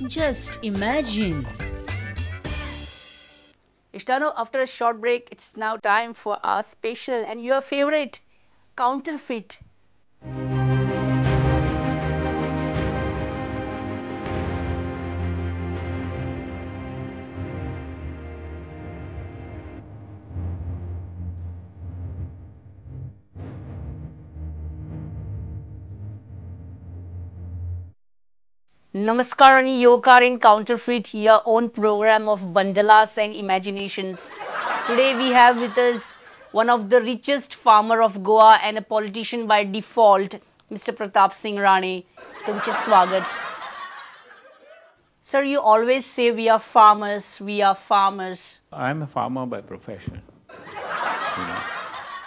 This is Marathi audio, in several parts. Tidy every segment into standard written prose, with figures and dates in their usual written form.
Just imagine. Ishtano, after a short break, it's now time for our special and your favorite counterfeit. Namaskar and Yokar in Counterfeit, your own program of bandalas and imaginations. Today we have with us one of the richest farmer of Goa and a politician by default, Mr. Pratap Singh Rane. Tumche swagat. Sir, you always say we are farmers, we are farmers. I'm a farmer by profession.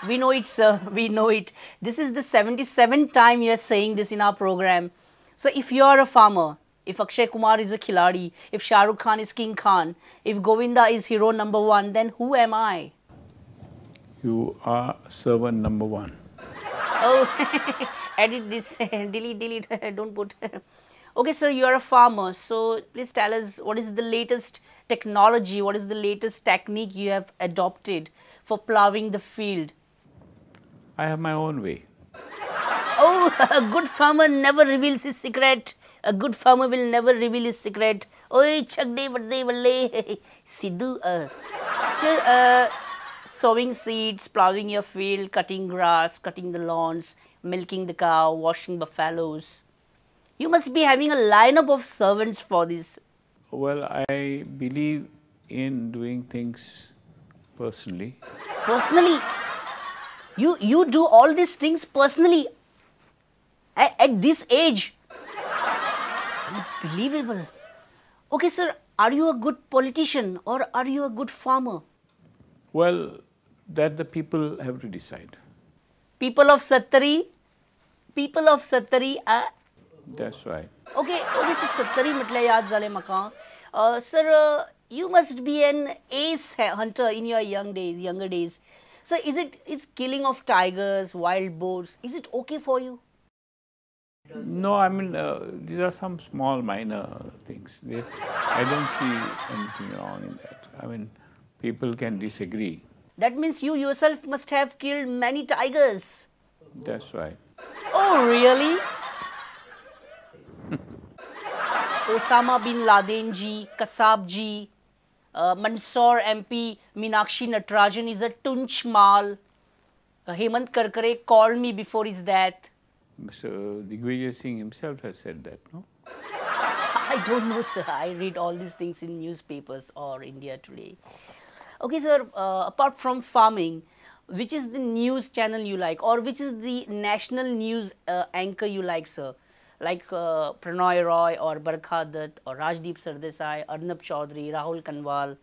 We know it, sir, we know it. This is the 77th time you are saying this in our program. So if you are a farmer, if Akshay Kumar is a khiladi, if Shah Rukh Khan is King Khan, if Govinda is hero number one, then who am I? You are servant number one. Oh, edit this, delete, don't put. Okay, sir, you are a farmer, so please tell us what is the latest technology, what is the latest technique you have adopted for ploughing the field? I have my own way. Oh, a good farmer never reveals his secret. A good farmer will never reveal his secret. Oi, chagde vadde valle, Sidhu. Sir, sowing seeds, ploughing your field, cutting grass, cutting the lawns, milking the cow, washing buffaloes. You must be having a lineup of servants for this. Well, I believe in doing things personally. Personally, you do all these things personally at this age. Unbelievable. Okay, sir, are you a good politician or are you a good farmer? Well, that the people have to decide. People of Sattari, That's right. Okay, sir, Sattari matle yaad zale makan. Sir, you must be an ace hunter in your younger days. So is killing of tigers, wild boars, is it okay for you? No, I mean, these are some small minor things. I don't see anything wrong in that. I mean, people can disagree. That means you yourself must have killed many tigers. That's right. Oh, really? Osama bin Laden ji, Kasab ji, Mansoor MP, Meenakshi Natarajan is a tunch mal. Hemant Karkare called me before his death. Mr. Digvijay Singh himself has said that, no? I don't know, sir. I read all these things in newspapers or India Today. Okay, sir, apart from farming, which is the news channel you like or which is the national news anchor you like, sir? Like Pranoy Roy or Barkha Dutt or Rajdeep Sardesai, Arnab Chaudhary, Rahul Kanwal.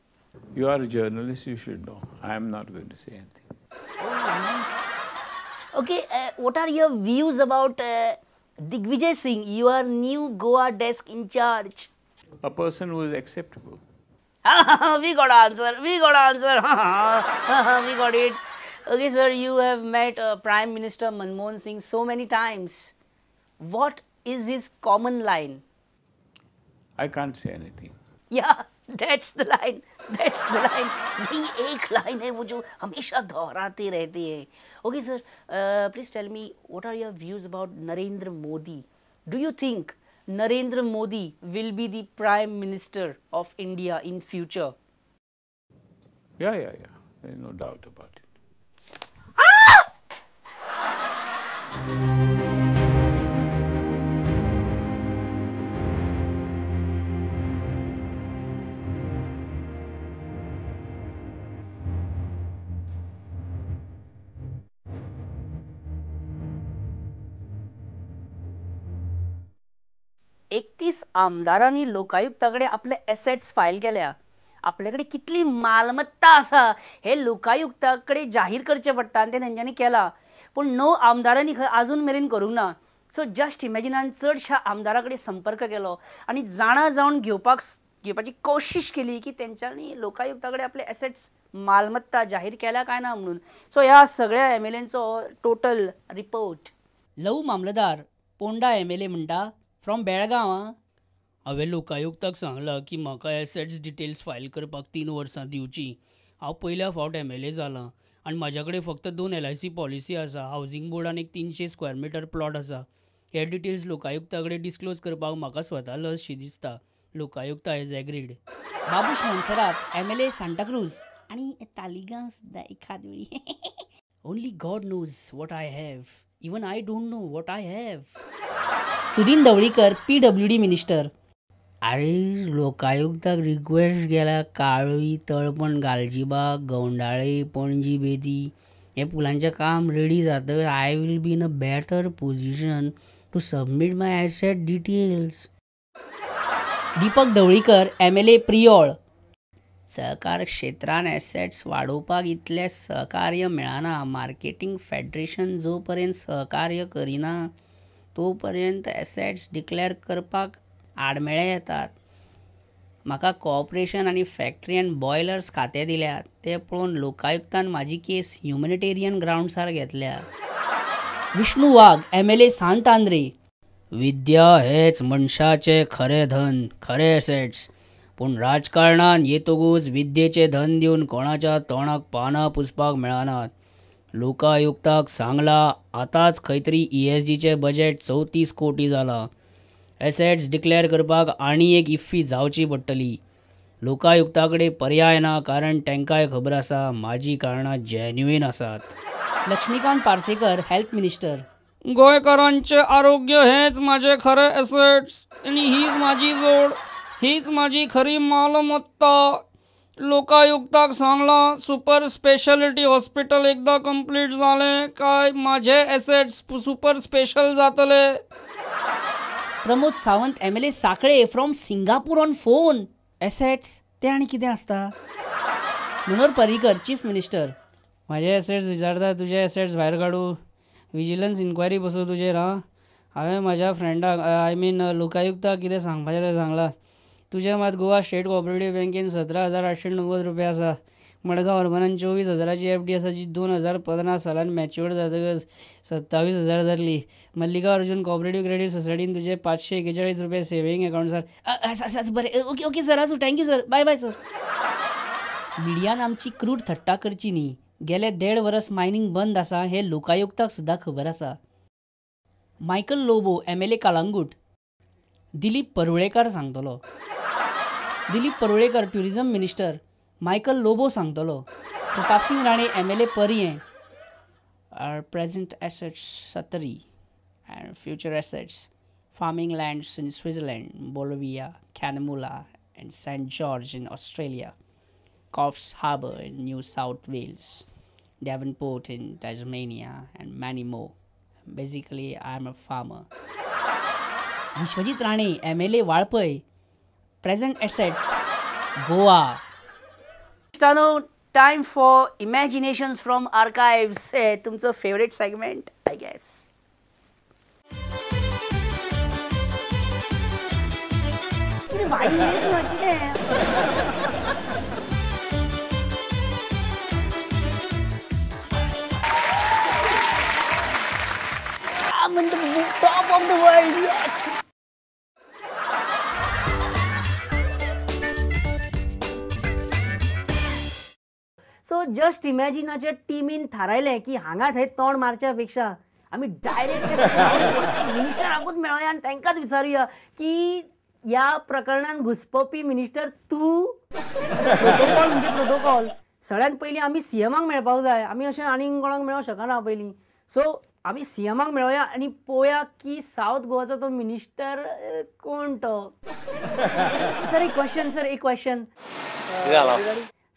You are a journalist, you should know. I am not going to say anything. Okay, what are your views about Digvijay Singh, your new Goa desk in charge? A person who is acceptable. We got answer, we got it. Okay, sir, you have met Prime Minister Manmohan Singh so many times. What is his common line? I can't say anything. Yeah, that's the line. That's the line. यही एक line है वो जो हमेशा दोहराते रहते हैं. Okay, sir. Please tell me what are your views about Narendra Modi? Do you think Narendra Modi will be the Prime Minister of India in future? Yeah. There is no doubt about it. एकतीस आमदारांनी लोकायुक्ताकडे आपले एसेट्स फाईल केल्या. आपल्याकडे कितली मालमत्ता आसा हे लोकायुक्ताकडे जाहीर करचे पडटा आनी ते तेंच्यांनी केला. पूण 9 आमदारांनी अजून मेरेन करूंक ना. सो जस्ट इमॅजिन हांवें चडशा आमदारां कडेन संपर्क केलो आनी जाणा जावन घेवपाची कोशिश केली की तेंच्यांनी लोकायुक्ताकडे आपले एसेट्स मालमत्ता जाहीर केल्या काय ना म्हणून. सो ह्या सगळ्या एमएलएंचो total report. Lavoo Mamledar Ponda MLA म्हणटा फ्रॉम बेळगांव. हांवें लोकायुक्ताक सांगलां की म्हाका एसेट्स डिटेल्स फायल करपाक 3 वर्सां दिवची. हांव पयल्या फावट MLA जालां आनी म्हाज्या कडेन फक्त 2 LIC पॉलिसी आसा. हावजींग बोर्डान एक 300 स्क्वेअर मिटर प्लॉट आसा. हे डिटेल्स लोकायुक्ता कडेन डिस्क्लोज करपाक म्हाका स्वता लजशी दिसता. Lokayukta is agreed. Babush Monserrate MLA Santacruz आणि तालिगांव सुद्धा एखाद वेळी. Only God knows what I have. Even I don't know what I have. Sudin Dhavalikar PWD minister. अरे लोकायुक्ताक रिक्वेस्ट केला काळी तळपण घालची बाग गवंडाळे पणजी बेदी हे पुलांचें काम रेडी जातकीर I will be in a better position to submit my asset details. Deepak Dhavalikar MLA Priol. सहकार क्षेत्रान एसेट्स वाडोवपाक इतलें सहकार्य मेळना. मार्केटिंग फेडरेशन जो पर्यंत सहकार्य करिना तो पर्यंत एसेट्स डिक्लेअर करपाक आडमेळे येतात. म्हाका कॉर्पोरेशन आनी फॅक्टरी अँड बॉयलर्स खातें दिल्यात. तें पळोवन लोकायुक्तान म्हाजी केस ह्युमॅनिटेरियन ग्रावंड्सार घेतल्या. विष्णू वाघ MLA सांतांद्रे. विद्या हेच मनशाचें खरें धन, खरे एसेट्स. पूण राजकारणान येतगूच विद्येचें धन दिवन कोणाच्या तोंडाक पानां पुसपाक मेळनात. लोकायुक्ताक सांगलां आतांच खंय तरी ESGचें बजेट 34 कोटी जालां. एसेट्स डिक्लेअर करपाक आनी एक इफ्फी जावची पडटली. लोकायुक्ता कडेन पर्याय ना कारण तांकांय खबर आसा म्हाजी कारणां जेन्युइन आसात. Laxmikant Parsekar health minister. गोंयकारांचें आरोग्य हेच म्हाजे खरे एसेट्स आनी हीच म्हाजी जोड, हीच म्हाजी खरी मालमत्ता. लोकायुक्ताक सांगलां सुपर स्पेशालिटी हॉस्पिटल एकदां कंप्लीट जालें काय म्हाजे एसेट्स सुपर स्पेशल जातले. Pramod Sawant MLA Sankhali from Singapore on phone. Assets ते आनी कितें आसता. Manohar Parrikar chief minister. म्हाजे एसेट्स विचारता तुजे एसेट्स भायर काडूं. विजिलन्स इन्क्वायरी बसोव तुजेर. हांवें म्हाज्या फ्रेंडाक लोकायुक्ताक कितें सांगपाचें तें सांगलां. तुजे मात गोवा स्टेट कोऑपरेटीव बँकेन 17,890 रुपया आसा. मडगांव अर्बनान 24,000ची FD आसा जी 2015 सालान मॅच्युअर्ड जातकच 27,000 जाल्ली. मल्लिकार्जुन कोऑपरेटीव क्रेडीट सोसायटीन तुजे 541 रुपया सेव्हिंग अकाउंट्सार. बरें ओके सर. आसूं thank you sir. Bye bye sir. मिडियान आमची क्रूड थट्टा करची न्ही. गेले 1.5 वर्स मायनिंग बंद आसा हें लोकायुक्ताक सुद्दां खबर आसा. मायकल लोबो MLA कालांगूट. दिलीप परुळेकर सांगतलो. Dilip Parulekar tourism minister. मायकल लोबो सांगतलो. Pratap Singh Rane MLA Poriem. Present assets 70 and future assets farming lands in Switzerland, Bolivia, Kanmula and Saint George in Australia, Coffs Harbour in New South Wales, Devonport in Tasmania and many more. Basically I am a farmer. Vishwajit Rane MLA Valpoi. Present assets Goa. Time for imaginations from archives. तुमचं favourite segment I guess. I'm in the top of the world, yes. So just इमॅजिनाच्या टीमीन थारायलें की हांगा थंय तोंड मारच्या पेक्षा आमी डायरेक्ट मिनिस्टराकूच मेळोया आनी तांकांच विचारुया की ह्या प्रकरणान घुसपवपी मिनिस्टर तूं. प्रोटोकॉल म्हणजे प्रोटोकॉल. सगळ्यात पयलीं आमी CMाक मेळपाक जाय. आमी अशें आनीक कोणाक मेळोंक शकना पयलीं. सो आमी CMाक मेळोया आनी पळोवया की सावथ गोवाचो तो मिनिस्टर कोण तो. सर एक क्वेश्चन.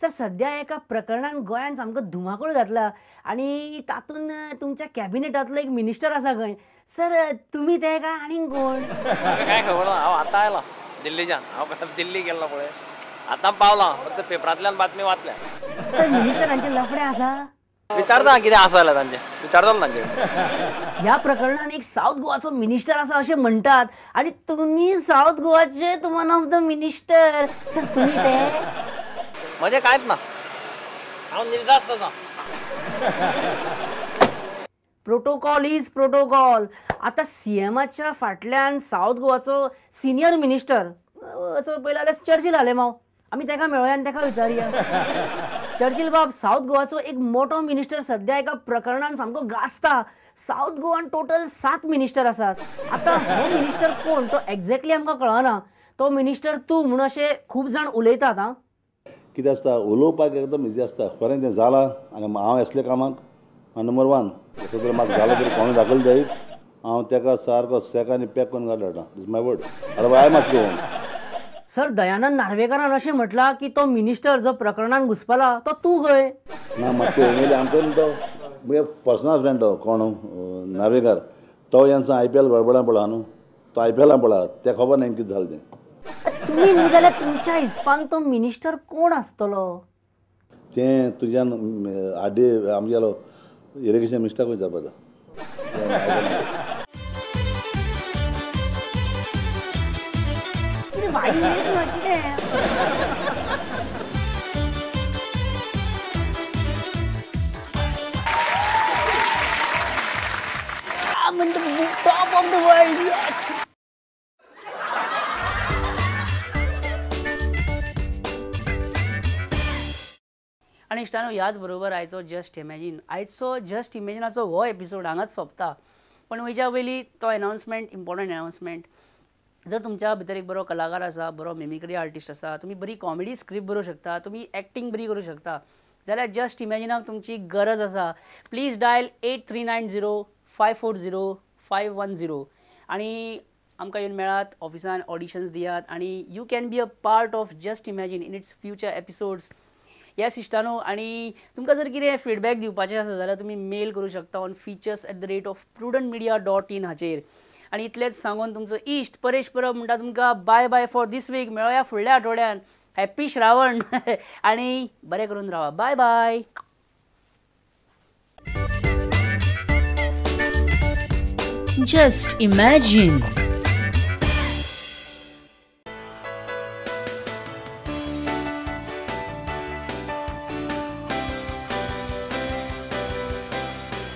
सर सध्या एका प्रकरणान गोंयान सामको धुमाकूळ घातला आनी तातूंत तुमच्या कॅबिनेटांतलो एक मिनिस्टर आसा खंय. सर तुमी ते काय आनीक कोण. काय खबर ना. हांव आतां आयलां दिल्लीच्यान. हांव दिल्ली गेल्लो पळय. आतां पावलां. फक्त पेपरांतल्यान बातमी वाचल्या. सर मिनिस्टरांचे लफडे आसा. विचारता कितें आसा जाल्यार तांचे. विचारतलो तांचे. ह्या प्रकरणान एक सावथ गोवाचो मिनिस्टर आसा अशें म्हणटात आनी तुमी सावथ गोवाचे one of the minister. Sir तुमी ते. म्हणजे कांयच ना. हांव निर्धास्त आसा. Protocol is protocol. आता सीएमाच्या फाटल्यान साऊथ गोवाचो सिनियर मिनिस्टर असं पयलें जाल्यार चर्चिल आले माव. आमी ताका मेळोया आनी ताका विचारया. चर्चिल बाब, साऊथ गोवाचो एक मोठो मिनिस्टर सध्या एका प्रकरणान सामको गाजता. साऊथ गोवान टोटल 7 मिनिस्टर आसात. आता हो मिनिस्टर कोण तो एक्झॅक्टली आमकां कळना. तो मिनिस्टर तूं म्हणून अशे खूब जाण उलयतात. हां, कितें आसता, उलोवपाक एकदम इजी आसता. खरें तें जालां आनी हांव असल्या कामाक नंबर 1 जर म्हाका जालो तरी कोणें दाखल जायत हांव ताका सारको सेकांनी पॅक करून घालता. Is my word. अरे I must go. Sir, Dayanand नार्वेकारान अशें म्हटलां की तो मिनिस्टर जो प्रकरणान घुसपला तो तूं खंय. ना म्हाका ते एमएलए आमचो न्ही, तो म्हगे पर्सनल फ्रेंड तो कोण नार्वेकार. तो यांचा IPL गडबडां पळा न्हू, तो IPL पळा, तें खबर ना कितें जालें तें. तुम्ही न्ही जाल्यार तुमच्या हिसपान तो मिनिस्टर कोण आसतलो. तें तुज्यान आडी आमगेलो इरिगेशन मिनिस्टर विचारपाचो. कितें भाई कितें. Top of the world. Yes. आणि इश्टानो, ह्याच बरोबर आयचो जस्ट इमॅजिनाचो हो एपिसोड हांगाच सोंपता. पण वयच्या पयलीं तो इम्पॉर्टंट अनाउन्समेंट. जर तुमच्या भितर एक बरो कलाकार आसा, बरो मिमिक्री आर्टिस्ट आसा, तुमी बरी कॉमेडी स्क्रिप्ट बरोवंक शकता, तुमी एक्टींग बरी करूंक शकता, जाल्यार जस्ट इमॅजिनाक तुमची गरज आसा. प्लीज डायल 8390540510 आणि आमकां येवन मेळात, ऑफिसान ऑडिशन्स दियात आणि you can be a part of just imagine in its future episodes. Yes इश्टानो, आणि तुमकां जर कितें फीडबॅक दिवपाचें आसा जाल्यार तुमी मेल करूं शकता ऑन features@prudentmedia.in हाचेर. आणि इतलेंच सांगून तुमचो इश्ट परेश परब म्हणटा तुमकां bye bye for this week. मेळोया फुडल्या आठवड्यान. हॅप्पी श्रावण आणि बरें करून रावा. Bye bye. Just imagine.